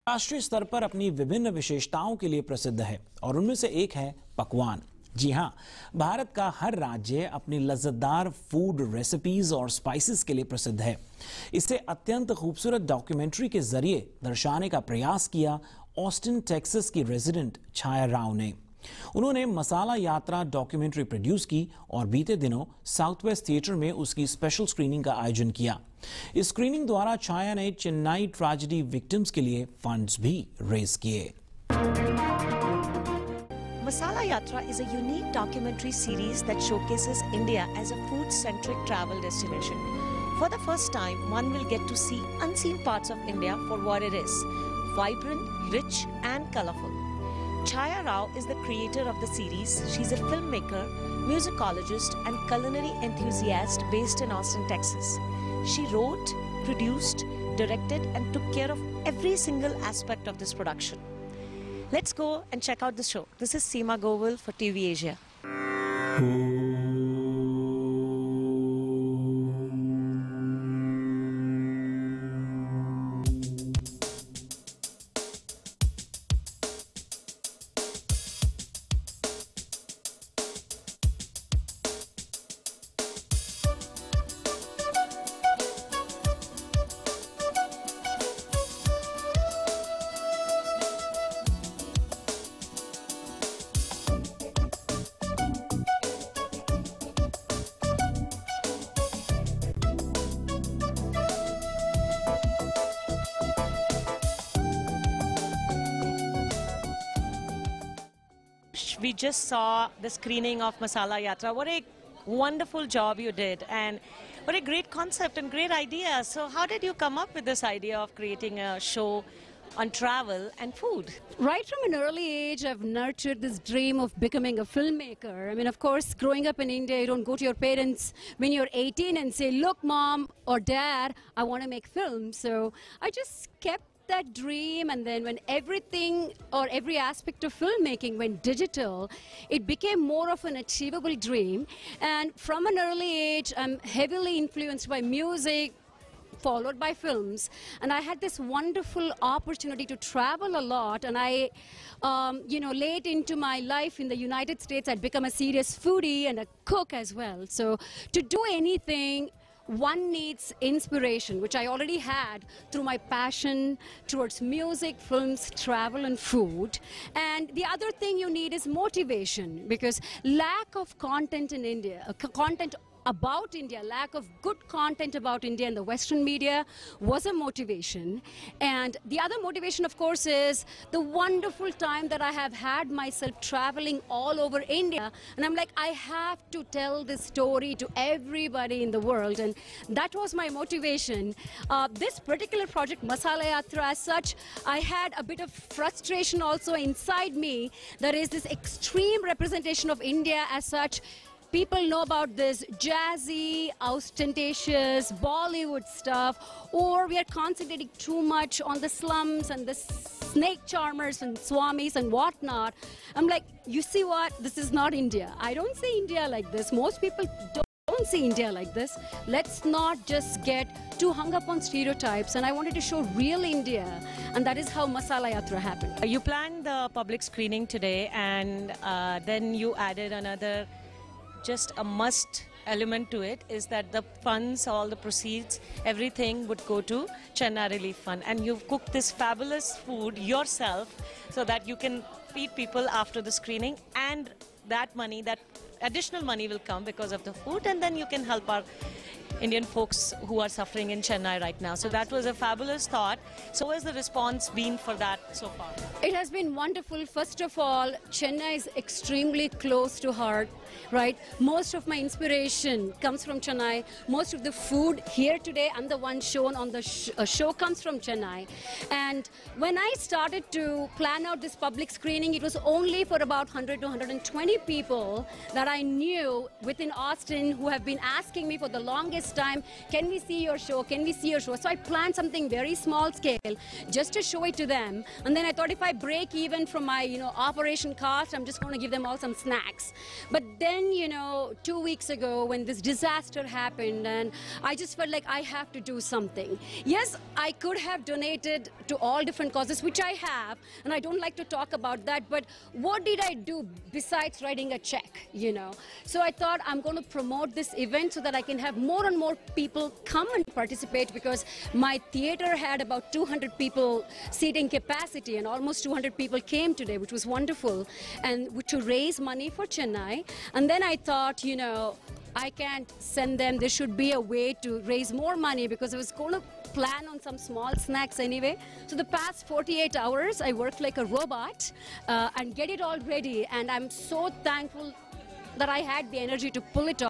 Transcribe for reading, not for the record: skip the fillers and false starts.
राष्ट्रीय स्तर पर अपनी विभिन्न विशेषताओं के लिए प्रसिद्ध है और उनमें से एक है पकवान। जी हाँ, भारत का हर राज्य अपनी लज्जतदार फूड रेसिपीज और स्पाइसेस के लिए प्रसिद्ध है। इसे अत्यंत खूबसूरत डॉक्यूमेंट्री के जरिए दर्शाने का प्रयास किया ऑस्टिन टेक्सास की रेजिडेंट छाया राव ने। उन्होंने मसाला यात्रा डॉक्यूमेंट्री प्रोड्यूस की और बीते दिनों साउथ वेस्ट थिएटर में उसकी स्पेशल स्क्रीनिंग का आयोजन किया। इस स्क्रीनिंग द्वारा छाया ने चेन्नई ट्रेजेडी विक्टिम्स के लिए फंड्स भी रेज किए। Masala Yatra is a unique documentary series that showcases India as a food-centric travel destination. For the first time, one will get to see unseen parts of India for what it is: vibrant, rich and colorful. Chhaya Rao is the creator of the series. She's a filmmaker, musicologist and culinary enthusiast based in Austin, Texas. She wrote, produced, directed and took care of every single aspect of this production. Let's go and check out the show. This is Seema Govil for TV Asia. We just saw the screening of Masala Yatra. What a wonderful job you did, and what a great concept and great idea. So how did you come up with this idea of creating a show on travel and food? Right from an early age, I've nurtured this dream of becoming a filmmaker. I mean, of course, growing up in India, you don't go to your parents when you're 18 and say, look, mom or dad, I want to make films. So I just kept that dream, and then when everything or every aspect of filmmaking went digital, it became more of an achievable dream. And from an early age, I'm heavily influenced by music, followed by films, and I had this wonderful opportunity to travel a lot. And I, late into my life in the United States, I'd become a serious foodie and a cook as well. So to do anything, one needs inspiration, which I already had through my passion towards music, films, travel and food. And the other thing you need is motivation, because lack of content in India, content about India, lack of good content about India in the Western media was a motivation. And the other motivation, of course, is the wonderful time that I have had myself traveling all over India. And I'm like, I have to tell this story to everybody in the world. And that was my motivation. This particular project, Masala Yatra, as such, I had a bit of frustration also inside me. There is this extreme representation of India as such. People know about this jazzy, ostentatious Bollywood stuff, or we are concentrating too much on the slums and the snake charmers and swamis and whatnot. I'm like, you see what? This is not India. I don't see India like this. Most people don't see India like this. Let's not just get too hung up on stereotypes. And I wanted to show real India, and that is how Masala Yatra happened. You planned the public screening today, and then you added another, just a must element to it, is that the funds, all the proceeds, everything would go to Chennai Relief Fund. And you've cooked this fabulous food yourself so that you can feed people after the screening, and that money, that additional money will come because of the food, and then you can help our Indian folks who are suffering in Chennai right now. So that was a fabulous thought. So what has the response been for that so far? It has been wonderful. First of all, Chennai is extremely close to heart, right? Most of my inspiration comes from Chennai. Most of the food here today and the one shown on the show comes from Chennai. And when I started to plan out this public screening, it was only for about 100 to 120 people that I knew within Austin who have been asking me for the longest next time, can we see your show? Can we see your show? So I planned something very small scale just to show it to them. And then I thought if I break even from my, operation cost, I'm just going to give them all some snacks. But then, 2 weeks ago when this disaster happened, and I just felt like I have to do something. Yes, I could have donated to all different causes, which I have, and I don't like to talk about that, but what did I do besides writing a check, So I thought I'm going to promote this event so that I can have more and more people come and participate, because my theater had about 200 people seating capacity, and almost 200 people came today, which was wonderful, and to raise money for Chennai. And then I thought, I can't send them. There should be a way to raise more money, because I was going to plan on some small snacks anyway. So the past 48 hours, I worked like a robot and get it all ready. And I'm so thankful that I had the energy to pull it off.